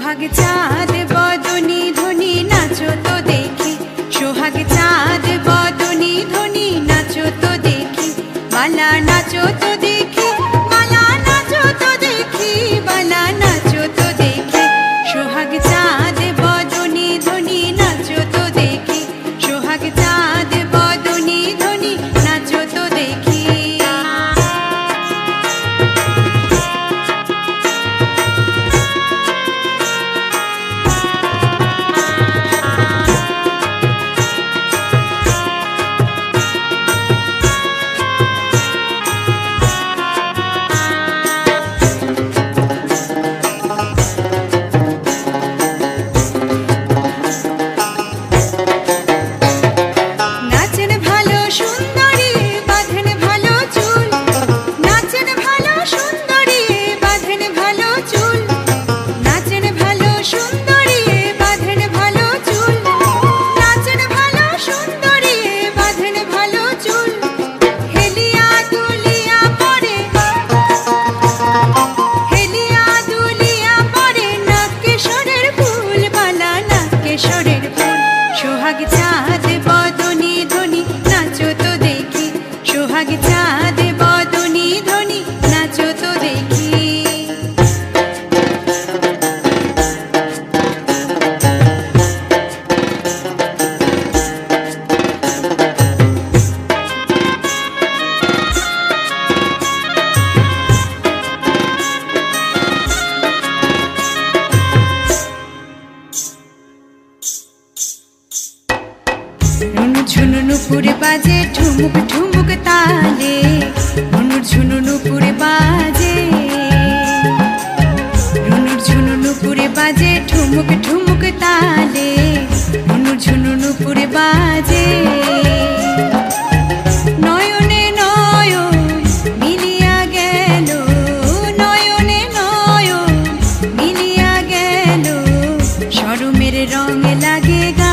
সোহাগ চাঁদ বদনী ধ্বনি নাচো তো দেখি, সোহাগ চাঁদ বদনী ধ্বনি নাচো তো দেখি, বালা নাচো তো দেখি, বালা নাচো তো দেখি, বালা নাচো তো দেখি। সোহাগ চাঁদ বদনী ধ্বনি নাচো তো দেখি, সোহাগ চাঁদ বদনী ধ্বনি নাচো তো দেখি। সোহাগ চাঁদ বদনী ধ্বনি নাচো তো দেখি, সোহাগ চাঁদ বদনী ধ্বনি নাচো তো দেখি। ঝুনুনুপুরে বাজে ঠুমুক ঠুমুক তালে, রুনুর ঝুনুনুপুরে বাজে, রুনুর ঝুনুনুপুরে বাজে ঠুমুক ঠুমুক তালে, রুনুর ঝুনুনুপুরে বাজে। নয়নে নয়ন মিলিয়া গেল, নয়নে নয়ন মিলিয়া গেল, শরমের রঙে লাগে গা